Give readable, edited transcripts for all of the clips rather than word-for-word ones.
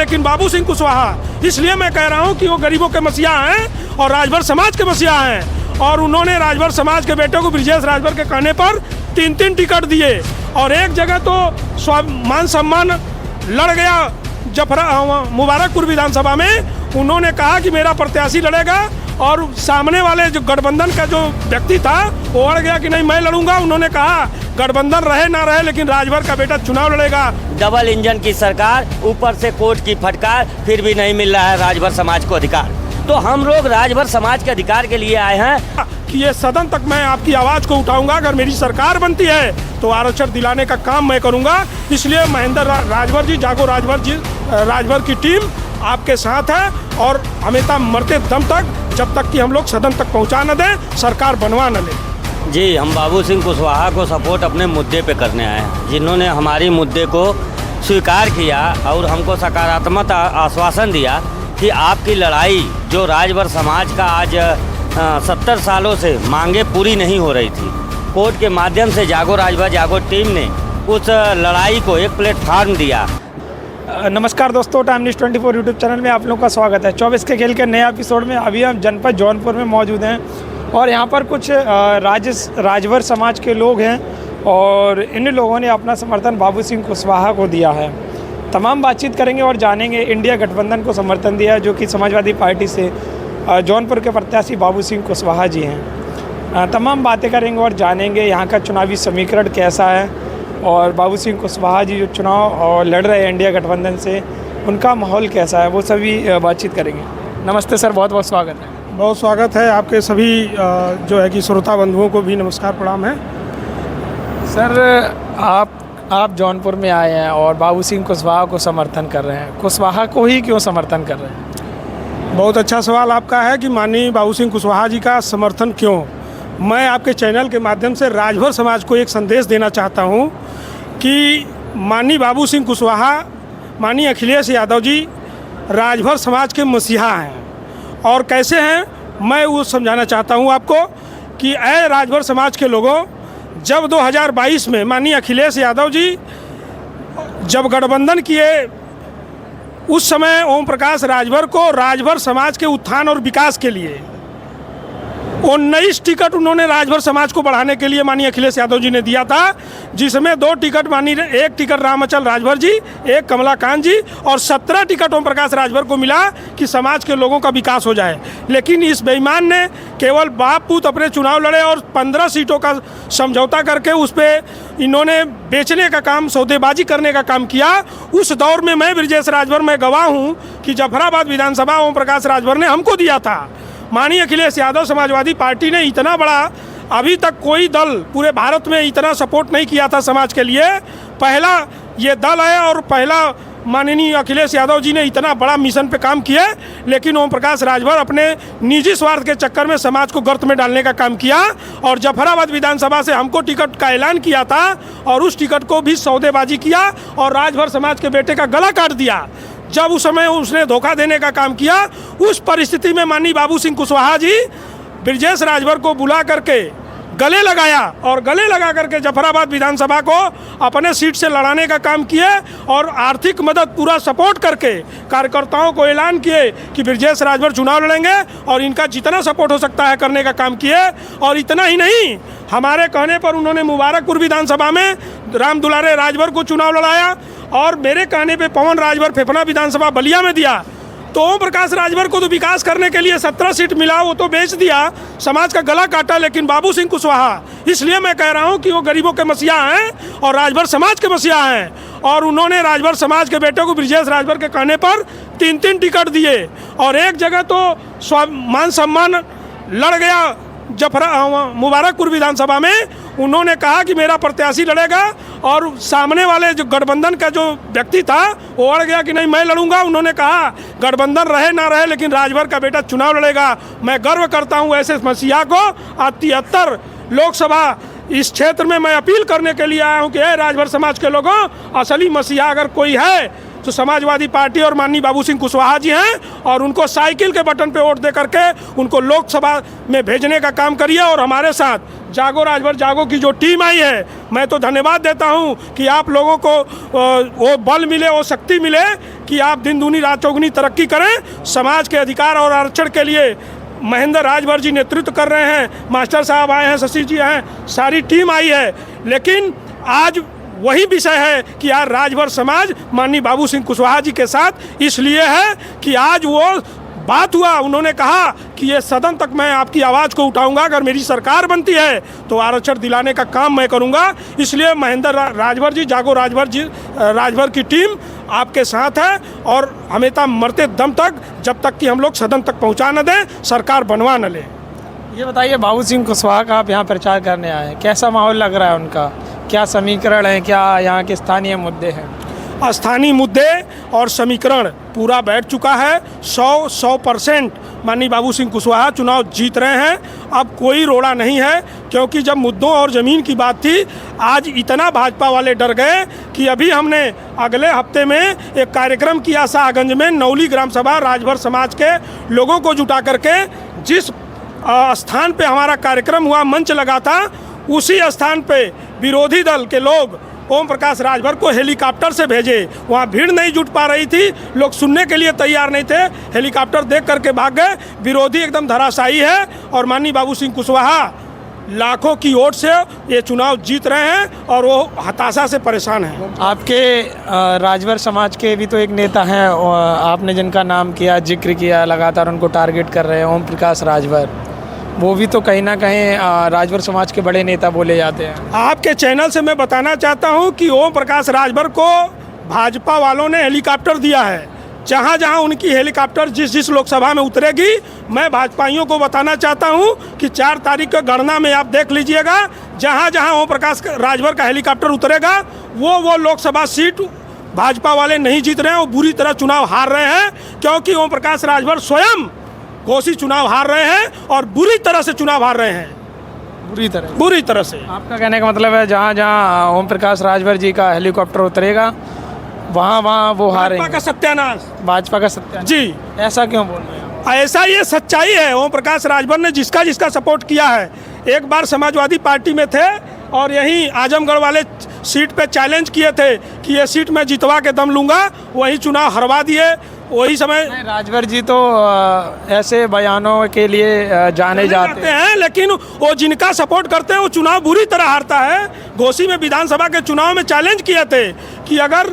लेकिन बाबू सिंह कुशवाहा, इसलिए मैं कह रहा हूं कि वो गरीबों के मसीहा हैं और राजभर समाज के मसीहा हैं। और उन्होंने राजभर समाज के बेटे को ब्रिजेश राजभर के कहने पर 3-3 टिकट दिए और एक जगह तो मान सम्मान लड़ गया मुबारकपुर विधानसभा में। उन्होंने कहा कि मेरा प्रत्याशी लड़ेगा और सामने वाले जो गठबंधन का जो व्यक्ति था वो अड़ गया कि नहीं मैं लड़ूंगा। उन्होंने कहा गठबंधन रहे ना रहे लेकिन राजभर का बेटा चुनाव लड़ेगा। डबल इंजन की सरकार, ऊपर से कोर्ट की फटकार, फिर भी नहीं मिल रहा है राजभर समाज को अधिकार। तो हम लोग राजभर समाज के अधिकार के लिए आए हैं कि ये सदन तक मैं आपकी आवाज़ को उठाऊंगा। अगर मेरी सरकार बनती है तो आरक्षण दिलाने का काम मैं करूंगा। इसलिए महेंद्र राजभर जी, जागो राजभर की टीम आपके साथ है और हमेशा मरते दम तक, जब तक कि हम लोग सदन तक पहुंचा न दें, सरकार बनवा न लें। जी, हम बाबू सिंह कुशवाहा को सपोर्ट अपने मुद्दे पे करने आए हैं, जिन्होंने हमारी मुद्दे को स्वीकार किया और हमको सकारात्मक आश्वासन दिया कि आपकी लड़ाई जो राजभर समाज का आज 70 सालों से मांगे पूरी नहीं हो रही थी, कोर्ट के माध्यम से जागो राजभर जागो टीम ने उस लड़ाई को एक प्लेटफार्म दिया। नमस्कार दोस्तों, टाइम न्यूज़ 24 यूट्यूब चैनल में आप लोगों का स्वागत है। 24 के खेल के नए एपिसोड में अभी हम जनपद जौनपुर में मौजूद हैं और यहाँ पर कुछ राजभर समाज के लोग हैं और इन लोगों ने अपना समर्थन बाबू सिंह कुशवाहा को दिया है। तमाम बातचीत करेंगे और जानेंगे इंडिया गठबंधन को समर्थन दिया जो कि समाजवादी पार्टी से जौनपुर के प्रत्याशी बाबू सिंह कुशवाहा जी हैं। तमाम बातें करेंगे और जानेंगे यहाँ का चुनावी समीकरण कैसा है और बाबू सिंह कुशवाहा जी जो चुनाव और लड़ रहे हैं इंडिया गठबंधन से, उनका माहौल कैसा है, वो सभी बातचीत करेंगे। नमस्ते सर, बहुत बहुत स्वागत है। बहुत स्वागत है आपके सभी जो है कि श्रोता बंधुओं को भी नमस्कार प्रणाम है। सर, आप जौनपुर में आए हैं और बाबू सिंह कुशवाहा को समर्थन कर रहे हैं, कुशवाहा को ही क्यों समर्थन कर रहे हैं? बहुत अच्छा सवाल आपका है कि माननीय बाबू सिंह कुशवाहा जी का समर्थन क्यों। मैं आपके चैनल के माध्यम से राजभर समाज को एक संदेश देना चाहता हूं कि माननीय बाबू सिंह कुशवाहा, माननीय अखिलेश यादव जी राजभर समाज के मसीहा हैं। और कैसे हैं मैं वो समझाना चाहता हूं आपको कि ऐ राजभर समाज के लोगों, जब 2022 में माननीय अखिलेश यादव जी जब गठबंधन किए, उस समय ओम प्रकाश राजभर को राजभर समाज के उत्थान और विकास के लिए 19 टिकट उन्होंने राजभर समाज को बढ़ाने के लिए माननीय अखिलेश यादव जी ने दिया था, जिसमें 2 टिकट एक टिकट रामअचल राजभर जी, एक कमलाकांत जी और 17 टिकट ओम प्रकाश राजभर को मिला कि समाज के लोगों का विकास हो जाए। लेकिन इस बेईमान ने केवल बाप पूत अपने चुनाव लड़े और 15 सीटों का समझौता करके उस पर इन्होंने बेचने का काम, सौदेबाजी करने का काम किया। उस दौर में मैं ब्रिजेश राजभर में गवाह हूँ कि जफराबाद विधानसभा ओम प्रकाश राजभर ने हमको दिया था। माननीय अखिलेश यादव समाजवादी पार्टी ने इतना बड़ा, अभी तक कोई दल पूरे भारत में इतना सपोर्ट नहीं किया था समाज के लिए। पहला ये दल है और पहला माननीय अखिलेश यादव जी ने इतना बड़ा मिशन पे काम किया। लेकिन ओम प्रकाश राजभर अपने निजी स्वार्थ के चक्कर में समाज को गर्त में डालने का काम किया और जफराबाद विधानसभा से हमको टिकट का ऐलान किया था और उस टिकट को भी सौदेबाजी किया और राजभर समाज के बेटे का गला काट दिया। जब उस समय उसने धोखा देने का काम किया, उस परिस्थिति में माननीय बाबू सिंह कुशवाहा जी ब्रिजेश राजभर को बुला करके गले लगाया और गले लगा करके जफराबाद विधानसभा को अपने सीट से लड़ाने का काम किए और आर्थिक मदद पूरा सपोर्ट करके कार्यकर्ताओं को ऐलान किए कि ब्रिजेश राजभर चुनाव लड़ेंगे और इनका जितना सपोर्ट हो सकता है करने का काम किए। और इतना ही नहीं, हमारे कहने पर उन्होंने मुबारकपुर विधानसभा में राम दुलारे राजभर को चुनाव लड़ाया और मेरे कहने पे पवन राजभर फेफना विधानसभा बलिया में दिया। तो ओम प्रकाश राजभर को तो विकास करने के लिए 17 सीट मिला, वो तो बेच दिया, समाज का गला काटा। लेकिन बाबू सिंह कुशवाहा, इसलिए मैं कह रहा हूं कि वो गरीबों के मसीहा हैं और राजभर समाज के मसीहा हैं। और उन्होंने राजभर समाज के बेटे को ब्रिजेश राजभर के कहने पर 3-3 टिकट दिए और एक जगह तो मान सम्मान लड़ गया मुबारकपुर विधानसभा में। उन्होंने कहा कि मेरा प्रत्याशी लड़ेगा और सामने वाले जो गठबंधन का जो व्यक्ति था वो अड़ गया कि नहीं मैं लड़ूंगा। उन्होंने कहा गठबंधन रहे ना रहे लेकिन राजभर का बेटा चुनाव लड़ेगा। मैं गर्व करता हूं ऐसे मसीहा को। आज 73 लोकसभा इस क्षेत्र में मैं अपील करने के लिए आया हूं कि राजभर समाज के लोगों, असली मसीहा अगर कोई है तो समाजवादी पार्टी और माननीय बाबू सिंह कुशवाहा जी हैं और उनको साइकिल के बटन पे वोट दे करके उनको लोकसभा में भेजने का काम करिए। और हमारे साथ जागो राजभर जागो की जो टीम आई है, मैं तो धन्यवाद देता हूं कि आप लोगों को वो बल मिले, वो शक्ति मिले कि आप दिन दूनी रात चौगुनी तरक्की करें। समाज के अधिकार और आरक्षण के लिए महेंद्र राजभर जी नेतृत्व कर रहे हैं, मास्टर साहब आए हैं, शशि जी आए हैं, सारी टीम आई है। लेकिन आज वही विषय है कि यार राजभर समाज माननीय बाबू सिंह कुशवाहा जी के साथ इसलिए है कि आज वो बात हुआ, उन्होंने कहा कि ये सदन तक मैं आपकी आवाज़ को उठाऊंगा, अगर मेरी सरकार बनती है तो आरक्षण दिलाने का काम मैं करूंगा। इसलिए महेंद्र राजभर जी, जागो राजभर की टीम आपके साथ है और हमेशा मरते दम तक, जब तक कि हम लोग सदन तक पहुंचा न दें, सरकार बनवा न लें। ये बताइए, बाबू सिंह कुशवाहा का आप यहाँ प्रचार करने आए हैं, कैसा माहौल लग रहा है उनका? क्या समीकरण है, क्या यहाँ के स्थानीय मुद्दे हैं? स्थानीय मुद्दे और समीकरण पूरा बैठ चुका है। 100% माननीय बाबू सिंह कुशवाहा चुनाव जीत रहे हैं। अब कोई रोड़ा नहीं है, क्योंकि जब मुद्दों और ज़मीन की बात थी, आज इतना भाजपा वाले डर गए कि अभी हमने अगले हफ्ते में एक कार्यक्रम किया शाहगंज में, नौली ग्राम सभा राजभर समाज के लोगों को जुटा करके जिस स्थान पे हमारा कार्यक्रम हुआ, मंच लगा था, उसी स्थान पे विरोधी दल के लोग ओम प्रकाश राजभर को हेलीकॉप्टर से भेजे। वहाँ भीड़ नहीं जुट पा रही थी, लोग सुनने के लिए तैयार नहीं थे, हेलीकॉप्टर देख करके भाग गए। विरोधी एकदम धराशायी है और माननीय बाबू सिंह कुशवाहा लाखों की वोट से ये चुनाव जीत रहे हैं और वो हताशा से परेशान हैं। आपके राजभर समाज के भी तो एक नेता हैं, आपने जिनका नाम किया, जिक्र किया, लगातार उनको टारगेट कर रहे हैं, ओम प्रकाश राजभर, वो भी तो कहीं ना कहीं राजभर समाज के बड़े नेता बोले जाते हैं। आपके चैनल से मैं बताना चाहता हूं कि ओम प्रकाश राजभर को भाजपा वालों ने हेलीकॉप्टर दिया है। जहां जहां उनकी हेलीकॉप्टर जिस लोकसभा में उतरेगी, मैं भाजपाइयों को बताना चाहता हूं कि 4 तारीख का गणना में आप देख लीजिएगा, जहां जहां ओम प्रकाश राजभर का हेलीकॉप्टर उतरेगा, वो लोकसभा सीट भाजपा वाले नहीं जीत रहे हैं, वो बुरी तरह चुनाव हार रहे हैं। क्योंकि ओम प्रकाश राजभर स्वयं घोषित चुनाव हार रहे हैं और बुरी तरह से चुनाव हार रहे हैं, बुरी तरह से। आपका कहने का मतलब है जहाँ जहाँ ओम प्रकाश राजभर जी का हेलीकॉप्टर उतरेगा, वहाँ वो हारेंगे। भाजपा का सत्यानाश, भाजपा का सत्यानाश जी। ऐसा क्यों बोल रहे हैं? ऐसा ये सच्चाई है। ओम प्रकाश राजभर ने जिसका सपोर्ट किया है, एक बार समाजवादी पार्टी में थे और यहीं आजमगढ़ वाले सीट पे चैलेंज किए थे कि ये सीट मैं जितवा के दम लूँगा, वही चुनाव हरवा दिए। वही समय राजभर जी तो ऐसे बयानों के लिए जाने जाते हैं, लेकिन वो जिनका सपोर्ट करते हैं वो चुनाव बुरी तरह हारता है। घोसी में विधानसभा के चुनाव में चैलेंज किए थे कि अगर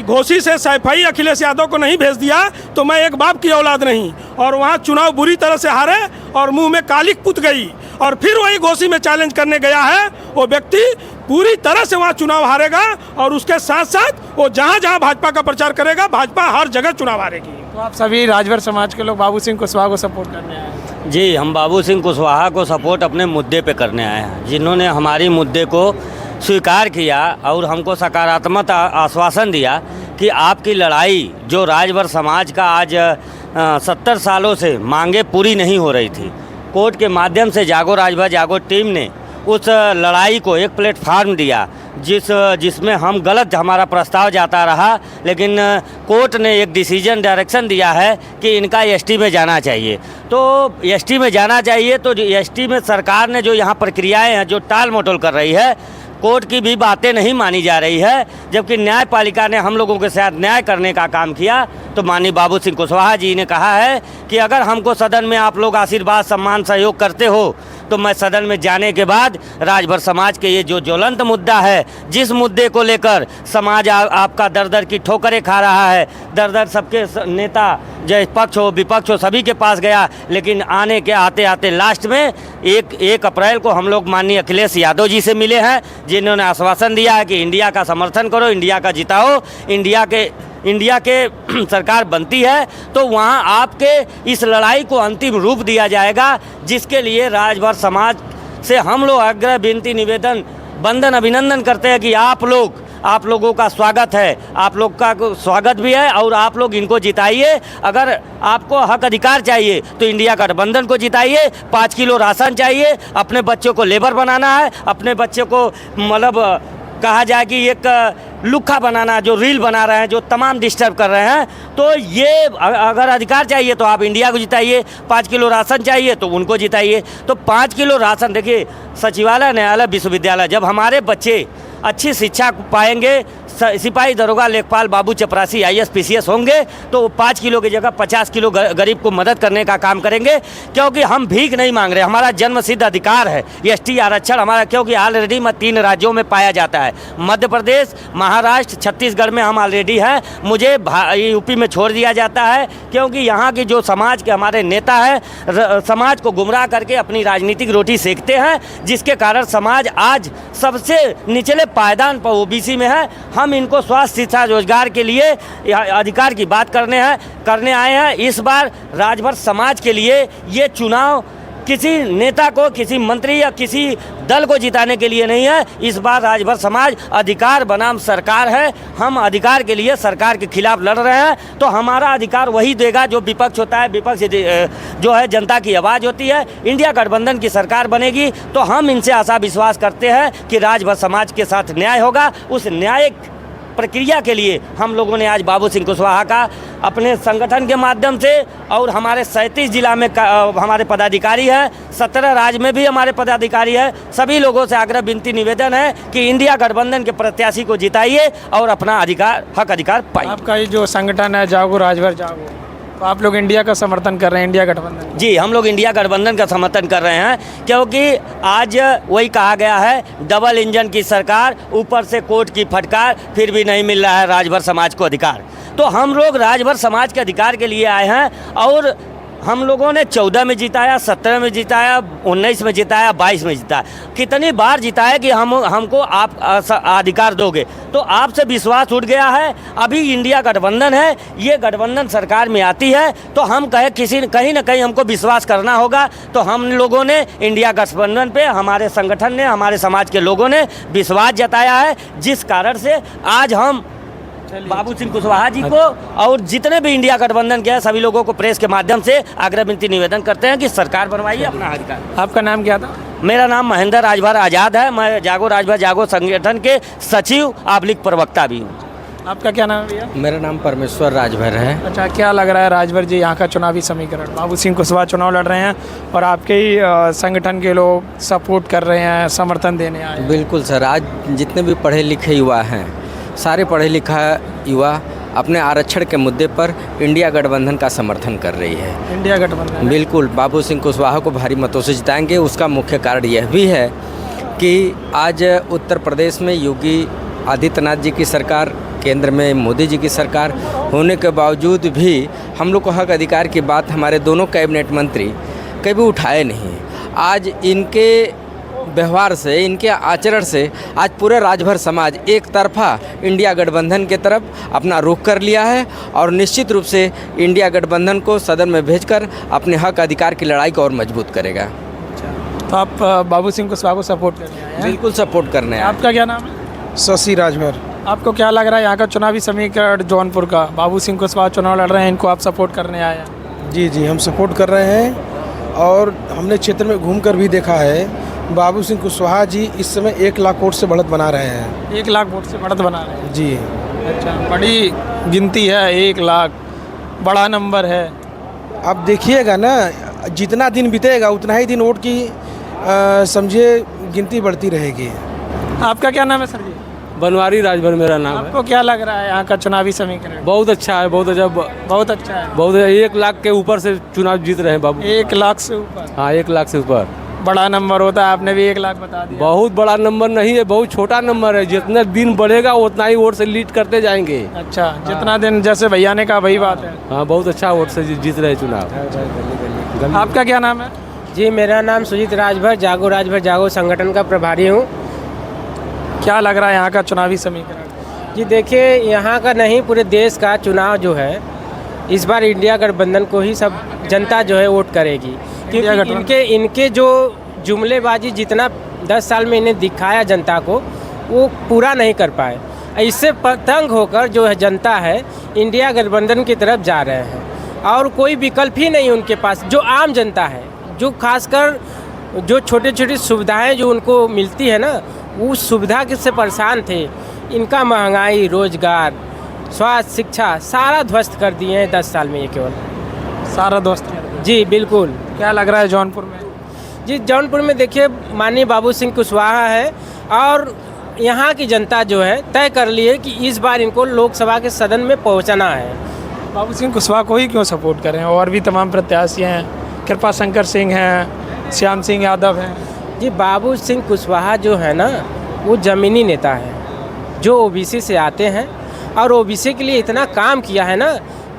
घोसी से सैफई अखिलेश यादव को नहीं भेज दिया तो मैं एक बाप की औलाद नहीं, और वहाँ चुनाव बुरी तरह से हारे और मुंह में कालिक पुत गई। और फिर वही घोसी में चैलेंज करने गया है, वो व्यक्ति पूरी तरह से वहाँ चुनाव हारेगा और उसके साथ साथ वो जहाँ जहाँ भाजपा का प्रचार करेगा, भाजपा हर जगह चुनाव हारेगी। तो आप सभी राजभर समाज के लोग बाबू सिंह कुशवाहा को सपोर्ट करने आए हैं? जी, हम बाबू सिंह कुशवाहा को सपोर्ट अपने मुद्दे पे करने आए हैं, जिन्होंने हमारी मुद्दे को स्वीकार किया और हमको सकारात्मक आश्वासन दिया कि आपकी लड़ाई जो राजभर समाज का आज 70 सालों से मांगे पूरी नहीं हो रही थी, कोर्ट के माध्यम से जागो राजभर जागो टीम ने उस लड़ाई को एक प्लेटफार्म दिया, जिसमें हम गलत हमारा प्रस्ताव जाता रहा, लेकिन कोर्ट ने एक डिसीजन डायरेक्शन दिया है कि इनका एसटी में जाना चाहिए। तो एसटी में जाना चाहिए, तो एसटी में सरकार ने जो यहाँ प्रक्रियाएं हैं जो टाल मटोल कर रही है, कोर्ट की भी बातें नहीं मानी जा रही है, जबकि न्यायपालिका ने हम लोगों के साथ न्याय करने का काम किया। तो माननीय बाबू सिंह कुशवाहा जी ने कहा है कि अगर हमको सदन में आप लोग आशीर्वाद सम्मान सहयोग करते हो तो मैं सदन में जाने के बाद राजभर समाज के ये जो ज्वलंत मुद्दा है, जिस मुद्दे को लेकर समाज आपका दर दर की ठोकरें खा रहा है, दर दर सबके नेता जय पक्ष हो विपक्ष हो सभी के पास गया, लेकिन आने के आते आते लास्ट में 1 अप्रैल को हम लोग माननीय अखिलेश यादव जी से मिले हैं, जिन्होंने आश्वासन दिया है कि इंडिया का समर्थन करो, इंडिया का जिताओ, इंडिया के सरकार बनती है तो वहाँ आपके इस लड़ाई को अंतिम रूप दिया जाएगा, जिसके लिए राजभर समाज से हम लोग आग्रह विनती निवेदन वंदन अभिनंदन करते हैं कि आप लोगों का स्वागत है, आप लोग का स्वागत भी है और आप लोग इनको जिताइए। अगर आपको हक अधिकार चाहिए तो इंडिया गठबंधन को जिताइए, 5 किलो राशन चाहिए, अपने बच्चों को लेबर बनाना है, अपने बच्चे को मतलब कहा जाए कि एक लुक्खा बनाना, जो रील बना रहे हैं, जो तमाम डिस्टर्ब कर रहे हैं, तो ये अगर अधिकार चाहिए तो आप इंडिया को जिताइए, 5 किलो राशन चाहिए तो उनको जिताइए। तो 5 किलो राशन, देखिए सचिवालय न्यायालय विश्वविद्यालय, जब हमारे बच्चे अच्छी शिक्षा पाएंगे, सिपाही दरोगा लेखपाल बाबू चपरासी IAS PCS होंगे तो वो 5 किलो की जगह 50 किलो गरीब को मदद करने का काम करेंगे, क्योंकि हम भीख नहीं मांग रहे, हमारा जन्म सिद्ध अधिकार है ST आरक्षण हमारा, क्योंकि ऑलरेडी 3 राज्यों में पाया जाता है, मध्य प्रदेश, महाराष्ट्र, छत्तीसगढ़ में हम ऑलरेडी हैं। मुझे यूपी में छोड़ दिया जाता है क्योंकि यहाँ की जो समाज के हमारे नेता है समाज को गुमराह करके अपनी राजनीतिक रोटी सेकते हैं, जिसके कारण समाज आज सबसे निचले पायदान पर OBC में है। हम इनको स्वास्थ्य, शिक्षा, रोजगार के लिए अधिकार की बात करने आए हैं। इस बार राजभर समाज के लिए ये चुनाव किसी नेता को, किसी मंत्री या किसी दल को जिताने के लिए नहीं है। इस बार राजभर समाज अधिकार बनाम सरकार है। हम अधिकार के लिए सरकार के खिलाफ लड़ रहे हैं, तो हमारा अधिकार वही देगा जो विपक्ष होता है। विपक्ष जो है जनता की आवाज़ होती है। इंडिया गठबंधन की सरकार बनेगी तो हम इनसे आशा विश्वास करते हैं कि राजभर समाज के साथ न्याय होगा। उस न्यायिक प्रक्रिया के लिए हम लोगों ने आज बाबू सिंह कुशवाहा का अपने संगठन के माध्यम से और हमारे 37 जिला में हमारे पदाधिकारी हैं, 17 राज्य में भी हमारे पदाधिकारी हैं, सभी लोगों से आग्रह विनती निवेदन है कि इंडिया गठबंधन के प्रत्याशी को जिताइए और अपना हक अधिकार पाइए। आपका ये जो संगठन है जागो राजभर जागो, तो आप लोग इंडिया का समर्थन कर रहे हैं, इंडिया गठबंधन? जी, हम लोग इंडिया गठबंधन का समर्थन कर रहे हैं, क्योंकि आज वही कहा गया है डबल इंजन की सरकार, ऊपर से कोर्ट की फटकार, फिर भी नहीं मिल रहा है राजभर समाज को अधिकार। तो हम लोग राजभर समाज के अधिकार के लिए आए हैं और हम लोगों ने 14 में जिताया, 17 में जिताया, 19 में जिताया, 22 में जिताया। कितनी बार जिताया कि हमको आप अधिकार दोगे, तो आपसे विश्वास उठ गया है। अभी इंडिया गठबंधन है, ये गठबंधन सरकार में आती है तो हम कहीं ना कहीं हमको विश्वास करना होगा। तो हम लोगों ने इंडिया गठबंधन पे, हमारे संगठन ने, हमारे समाज के लोगों ने विश्वास जताया है, जिस कारण से आज हम बाबू सिंह कुशवाहा जी को और जितने भी इंडिया गठबंधन के हैं सभी लोगों को प्रेस के माध्यम से आग्रह विनती निवेदन करते हैं कि सरकार बनवाइए अपना अधिकार। आपका नाम क्या था? मेरा नाम महेंद्र राजभर आज़ाद है। मैं जागो राजभर जागो संगठन के सचिव / प्रवक्ता भी हूँ। आपका क्या नाम है भैया? मेरा नाम परमेश्वर राजभर है। अच्छा, क्या लग रहा है राजभर जी यहाँ का चुनावी समीकरण? बाबू सिंह कुशवाहा चुनाव लड़ रहे हैं और आपके ही संगठन के लोग सपोर्ट कर रहे हैं, समर्थन देने आए हैं। बिल्कुल सर, आज जितने भी पढ़े लिखे युवा हैं, सारे पढ़े लिखा युवा अपने आरक्षण के मुद्दे पर इंडिया गठबंधन का समर्थन कर रही है। इंडिया गठबंधन बिल्कुल बाबू सिंह कुशवाहा को भारी मतों से जिताएंगे। उसका मुख्य कारण यह भी है कि आज उत्तर प्रदेश में योगी आदित्यनाथ जी की सरकार, केंद्र में मोदी जी की सरकार होने के बावजूद भी हम लोग को हक अधिकार की बात हमारे दोनों कैबिनेट मंत्री कभी उठाए नहीं। आज इनके व्यवहार से, इनके आचरण से आज पूरे राजभर समाज एक तरफा इंडिया गठबंधन के तरफ अपना रुख कर लिया है और निश्चित रूप से इंडिया गठबंधन को सदन में भेजकर अपने हक अधिकार की लड़ाई को और मजबूत करेगा। तो आप बाबू सिंह कुशवाहा को सपोर्ट करने आए हैं? बिल्कुल सपोर्ट करने आए। आपका क्या नाम है? शशि राजभर। आपको क्या लग रहा है यहाँ का चुनावी समीकरण जौनपुर का? बाबू सिंह कुशवाहा चुनाव लड़ रहे हैं, इनको आप सपोर्ट करने आए हैं? जी, हम सपोर्ट कर रहे हैं और हमने क्षेत्र में घूमकर भी देखा है बाबू सिंह कुशवाहा जी इस समय 1 लाख वोट से बढ़त बना रहे हैं। 1 लाख वोट से बढ़त बना रहे हैं जी। अच्छा, बड़ी गिनती है, 1 लाख बड़ा नंबर है। आप देखिएगा ना, जितना दिन बीतेगा उतना ही दिन वोट की समझिए गिनती बढ़ती रहेगी। आपका क्या नाम है सर जी? बनवारी राजभर मेरा नाम है। आपको क्या लग रहा है यहाँ का चुनावी समीकरण? बहुत अच्छा है, बहुत अच्छा, बहुत अच्छा है। बहुत 1 लाख के ऊपर से चुनाव जीत रहे हैं बाबू। 1 लाख से ऊपर? हाँ, 1 लाख से ऊपर बड़ा नंबर होता है, आपने भी 1 लाख बता दिया। बहुत बड़ा नंबर नहीं है, बहुत छोटा नंबर है। जितना दिन बढ़ेगा उतना ही वोट से लीड करते जाएंगे। अच्छा, जितना दिन, जैसे भैया ने कहा वही बात है। हाँ, बहुत अच्छा वोट से जीत रहे चुनाव। आपका क्या नाम है? जी, मेरा नाम सुजीत राजभर जागो संगठन का प्रभारी हूँ। क्या लग रहा है यहाँ का चुनावी समीकरण? जी देखिए, यहाँ का नहीं पूरे देश का चुनाव जो है इस बार इंडिया गठबंधन को ही सब जनता जो है वोट करेगी, क्योंकि इनके जो जुमलेबाजी जितना 10 साल में इन्हें दिखाया जनता को वो पूरा नहीं कर पाए। इससे तंग होकर जो है जनता है इंडिया गठबंधन की तरफ जा रहे हैं और कोई विकल्प ही नहीं उनके पास। जो आम जनता है, जो खासकर जो छोटी छोटी सुविधाएं जो उनको मिलती है ना, उस सुविधा से परेशान थे। इनका महंगाई, रोजगार, स्वास्थ्य, शिक्षा सारा ध्वस्त कर दिए हैं 10 साल में। ये केवल सारा ध्वस्त कर दिया। जी बिल्कुल। क्या लग रहा है जौनपुर में? जी, जौनपुर में देखिए माननीय बाबू सिंह कुशवाहा है और यहाँ की जनता जो है तय कर ली है कि इस बार इनको लोकसभा के सदन में पहुँचना है। बाबू सिंह कुशवाहा को ही क्यों सपोर्ट करें? और भी तमाम प्रत्याशी हैं, कृपा शंकर सिंह हैं, श्याम सिंह यादव हैं। जी, बाबू सिंह कुशवाहा जो है ना, वो ज़मीनी नेता है जो ओबीसी से आते हैं और ओबीसी के लिए इतना काम किया है ना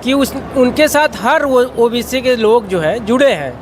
कि उनके साथ हर वो ओबीसी के लोग जो है जुड़े हैं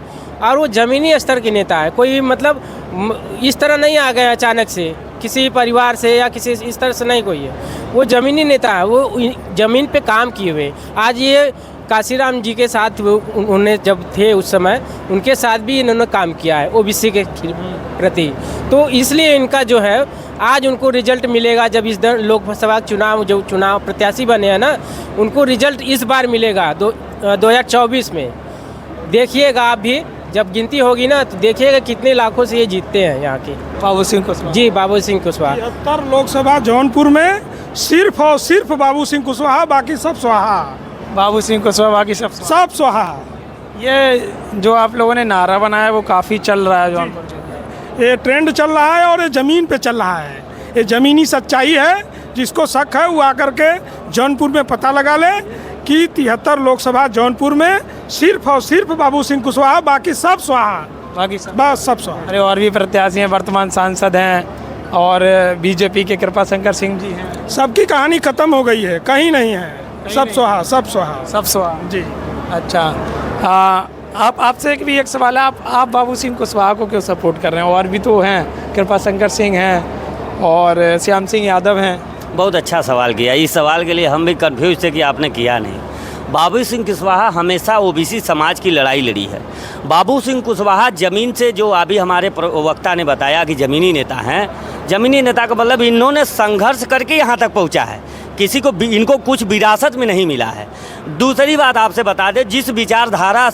और वो ज़मीनी स्तर के नेता है। कोई मतलब इस तरह नहीं आ गए अचानक से किसी परिवार से या किसी इस तरह से नहीं कोई है, वो ज़मीनी नेता है, वो ज़मीन पे काम किए हुए। आज ये काशीराम जी के साथ उन्हें जब थे उस समय उनके साथ भी इन्होंने काम किया है ओबीसी के प्रति, तो इसलिए इनका जो है आज उनको रिजल्ट मिलेगा। जब इस लोकसभा चुनाव जो चुनाव प्रत्याशी बने हैं ना, उनको रिजल्ट इस बार मिलेगा 2024 में। देखिएगा आप भी, जब गिनती होगी ना तो देखिएगा कितने लाखों से ये जीतते हैं यहाँ के बाबू सिंह कुशवाहा। जी, बाबू सिंह कुशवाहा। 73 लोकसभा जौनपुर में सिर्फ और सिर्फ बाबू सिंह कुशवाहा, बाकी सब स्वाहा। बाबू सिंह कुशवाहा बाकी सब स्वाहा। ये जो आप लोगों ने नारा बनाया वो काफ़ी चल रहा है जौनपुर। ये ट्रेंड चल रहा है और ये ज़मीन पे चल रहा है। ये ज़मीनी सच्चाई है, जिसको शक है वो आकर के जौनपुर में पता लगा ले कि 73 लोकसभा जौनपुर में सिर्फ और सिर्फ बाबू सिंह कुशवाहा, बाकी सब स्वाहा। बाकी सब बस सब स्वाहा। अरे और भी प्रत्याशी हैं, वर्तमान सांसद हैं और बीजेपी के कृपा शंकर सिंह जी हैं। सबकी कहानी खत्म हो गई है, कहीं नहीं है, सब स्वाहा, सब स्वाहा, सब स्वाहा जी। अच्छा, आप आपसे भी एक सवाल है, आप बाबू सिंह कुशवाहा को क्यों सपोर्ट कर रहे हैं? और भी तो हैं, कृपा शंकर सिंह हैं और श्याम सिंह यादव हैं। बहुत अच्छा सवाल किया। इस सवाल के लिए हम भी कन्फ्यूज थे कि आपने किया नहीं। बाबू सिंह कुशवाहा हमेशा ओबीसी समाज की लड़ाई लड़ी है। बाबू सिंह कुशवाहा ज़मीन से, जो अभी हमारे वक्ता ने बताया कि ज़मीनी नेता हैं, ज़मीनी नेता का मतलब इन्होंने संघर्ष करके यहाँ तक पहुँचा है, किसी को इनको कुछ विरासत में नहीं मिला है। दूसरी बात आपसे बता दें, जिस विचारधारा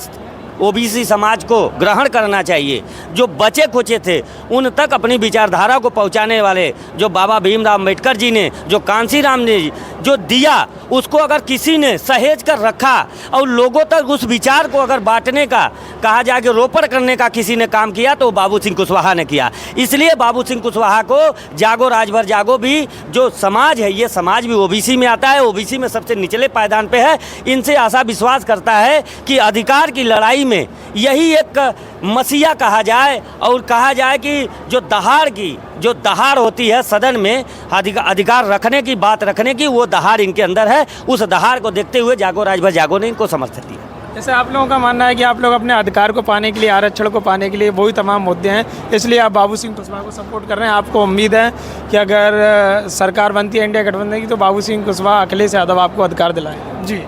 ओबीसी समाज को ग्रहण करना चाहिए, जो बचे खुचे थे उन तक अपनी विचारधारा को पहुंचाने वाले जो बाबा भीमराव अम्बेडकर जी ने, जो कांसीराम ने जो दिया, उसको अगर किसी ने सहेज कर रखा और लोगों तक उस विचार को अगर बांटने का, कहा जाए कि रोपण करने का किसी ने काम किया तो बाबू सिंह कुशवाहा ने किया। इसलिए बाबू सिंह कुशवाहा को जागो राजभर जागो भी जो समाज है, ये समाज भी ओबीसी में आता है, ओबीसी में सबसे निचले पायदान पे है। इनसे आशा विश्वास करता है कि अधिकार की लड़ाई में यही एक मसीहा कहा जाए और कहा जाए कि जो दहाड़ होती है सदन में अधिकार रखने की, बात रखने की, वो दहाड़ इनके अंदर है। उस दहाड़ को देखते हुए जागो राजभर जागो ने इनको समर्थन दिया। जैसे आप लोगों का मानना है कि आप लोग अपने अधिकार को पाने के लिए, आरक्षण को पाने के लिए, वही तमाम मुद्दे हैं, इसलिए आप बाबू सिंह कुशवाहा को सपोर्ट कर रहे हैं। आपको उम्मीद है कि अगर सरकार बनती है इंडिया गठबंधन की तो बाबू सिंह कुशवाहा, अखिलेश यादव आपको अधिकार दिलाएंगे। जी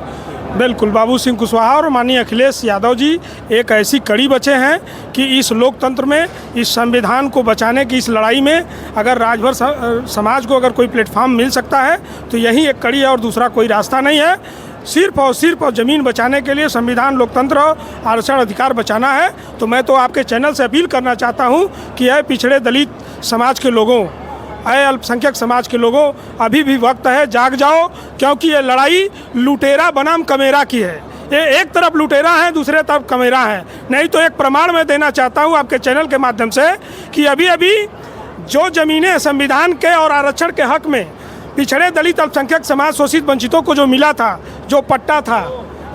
बिल्कुल, बाबू सिंह कुशवाहा और माननीय अखिलेश यादव जी एक ऐसी कड़ी बचे हैं कि इस लोकतंत्र में, इस संविधान को बचाने की इस लड़ाई में अगर राजभर समाज को अगर कोई प्लेटफॉर्म मिल सकता है तो यही एक कड़ी है और दूसरा कोई रास्ता नहीं है। सिर्फ और ज़मीन बचाने के लिए, संविधान, लोकतंत्र और आरक्षण अधिकार बचाना है। तो मैं तो आपके चैनल से अपील करना चाहता हूँ कि यह पिछड़े दलित समाज के लोगों, अल्पसंख्यक समाज के लोगों, अभी भी वक्त है, जाग जाओ, क्योंकि ये लड़ाई लुटेरा बनाम कमेरा की है। ये एक तरफ लुटेरा है, दूसरे तरफ कमेरा है। नहीं तो एक प्रमाण मैं देना चाहता हूँ आपके चैनल के माध्यम से कि अभी अभी जो ज़मीनें संविधान के और आरक्षण के हक में पिछड़े दलित अल्पसंख्यक समाज, शोषित वंचितों को जो मिला था, जो पट्टा था,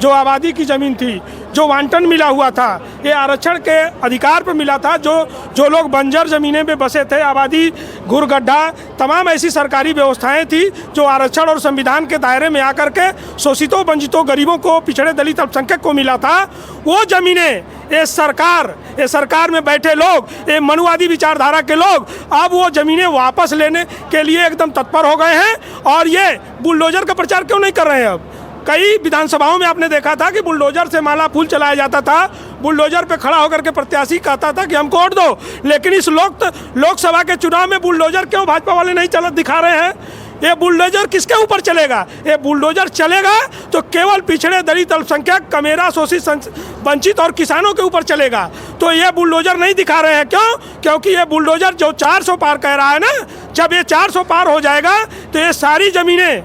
जो आबादी की ज़मीन थी, जो वांटन मिला हुआ था, ये आरक्षण के अधिकार पर मिला था। जो लोग बंजर ज़मीनें में बसे थे, आबादी, घुर गड्ढा, तमाम ऐसी सरकारी व्यवस्थाएं थी जो आरक्षण और संविधान के दायरे में आकर के शोषितों, वंचितों, गरीबों को, पिछड़े दलित अल्पसंख्यक को मिला था। वो ज़मीनें ये सरकार में बैठे लोग, ये मनुवादी विचारधारा के लोग अब वो ज़मीनें वापस लेने के लिए एकदम तत्पर हो गए हैं। और ये बुलडोजर का प्रचार क्यों नहीं कर रहे हैं? अब कई विधानसभाओं में आपने देखा था कि बुलडोजर से माला फूल चलाया जाता था, बुलडोजर पे खड़ा होकर के प्रत्याशी कहता था कि हमको वोट दो। लेकिन इस लोकसभा के चुनाव में बुलडोजर क्यों भाजपा वाले नहीं चलत दिखा रहे हैं? ये बुलडोजर किसके ऊपर चलेगा? ये बुलडोजर चलेगा तो केवल पिछड़े दलित अल्पसंख्यक, कमेरा, शोषित, वंचित और किसानों के ऊपर चलेगा। तो ये बुलडोजर नहीं दिखा रहे हैं। क्यों? क्योंकि ये बुलडोजर जो 400 पार कह रहा है ना, जब ये 400 पार हो जाएगा तो ये सारी ज़मीनें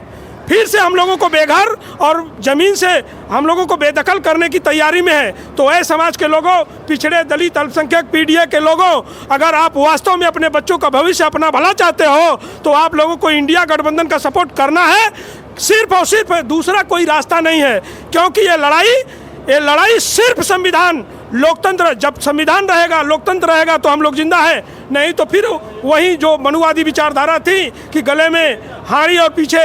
फिर से हम लोगों को बेघर और ज़मीन से हम लोगों को बेदखल करने की तैयारी में है। तो ऐसे समाज के लोगों, पिछड़े, दलित, अल्पसंख्यक, पीडीए के लोगों, अगर आप वास्तव में अपने बच्चों का भविष्य अपना भला चाहते हो तो आप लोगों को इंडिया गठबंधन का सपोर्ट करना है, सिर्फ और सिर्फ। दूसरा कोई रास्ता नहीं है, क्योंकि ये लड़ाई सिर्फ संविधान, लोकतंत्र, जब संविधान रहेगा, लोकतंत्र रहेगा तो हम लोग जिंदा है, नहीं तो फिर वही जो मनुवादी विचारधारा थी कि गले में हाड़ी और पीछे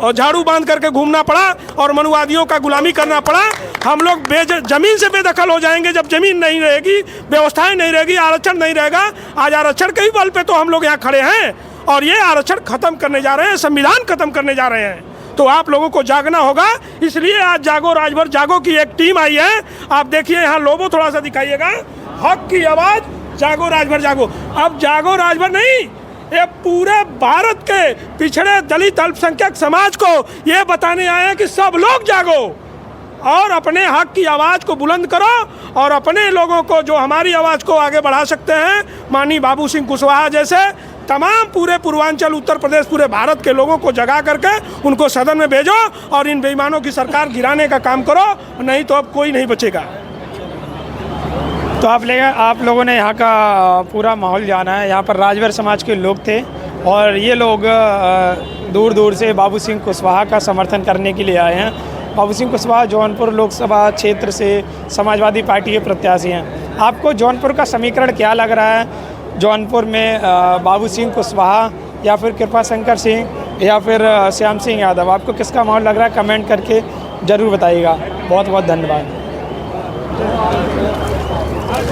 झाड़ू बांध करके घूमना पड़ा और मनुवादियों का गुलामी करना पड़ा। हम लोग जमीन से बेदखल हो जाएंगे जब जमीन नहीं रहेगी, व्यवस्थाएं नहीं रहेगी, आरक्षण नहीं रहेगा। आज आरक्षण के ही बल पे तो हम लोग यहाँ खड़े हैं और ये आरक्षण खत्म करने जा रहे हैं, संविधान खत्म करने जा रहे हैं। तो आप लोगों को जागना होगा, इसलिए आज जागो राजभर जागो की एक टीम आई है। आप देखिए यहाँ लोगो थोड़ा सा दिखाइएगा, हक की आवाज़, जागो राजभर जागो। अब जागो राजभर नहीं, ये पूरे भारत के पिछड़े, दलित, अल्पसंख्यक समाज को ये बताने आए हैं कि सब लोग जागो और अपने हक की आवाज़ को बुलंद करो और अपने लोगों को, जो हमारी आवाज़ को आगे बढ़ा सकते हैं, माननीय बाबू सिंह कुशवाहा जैसे तमाम पूरे पूर्वांचल, उत्तर प्रदेश, पूरे भारत के लोगों को जगा करके उनको सदन में भेजो और इन बेईमानों की सरकार गिराने का काम करो, नहीं तो अब कोई नहीं बचेगा। तो आप लोगों ने यहाँ का पूरा माहौल जाना है। यहाँ पर राजभर समाज के लोग थे और ये लोग दूर दूर से बाबू सिंह कुशवाहा का समर्थन करने के लिए आए हैं। बाबू सिंह कुशवाहा जौनपुर लोकसभा क्षेत्र से समाजवादी पार्टी के प्रत्याशी हैं। आपको जौनपुर का समीकरण क्या लग रहा है? जौनपुर में बाबू सिंह कुशवाहा या फिर कृपा शंकर सिंह या फिर श्याम सिंह यादव, आपको किसका माहौल लग रहा है? कमेंट करके ज़रूर बताइएगा। बहुत बहुत धन्यवाद।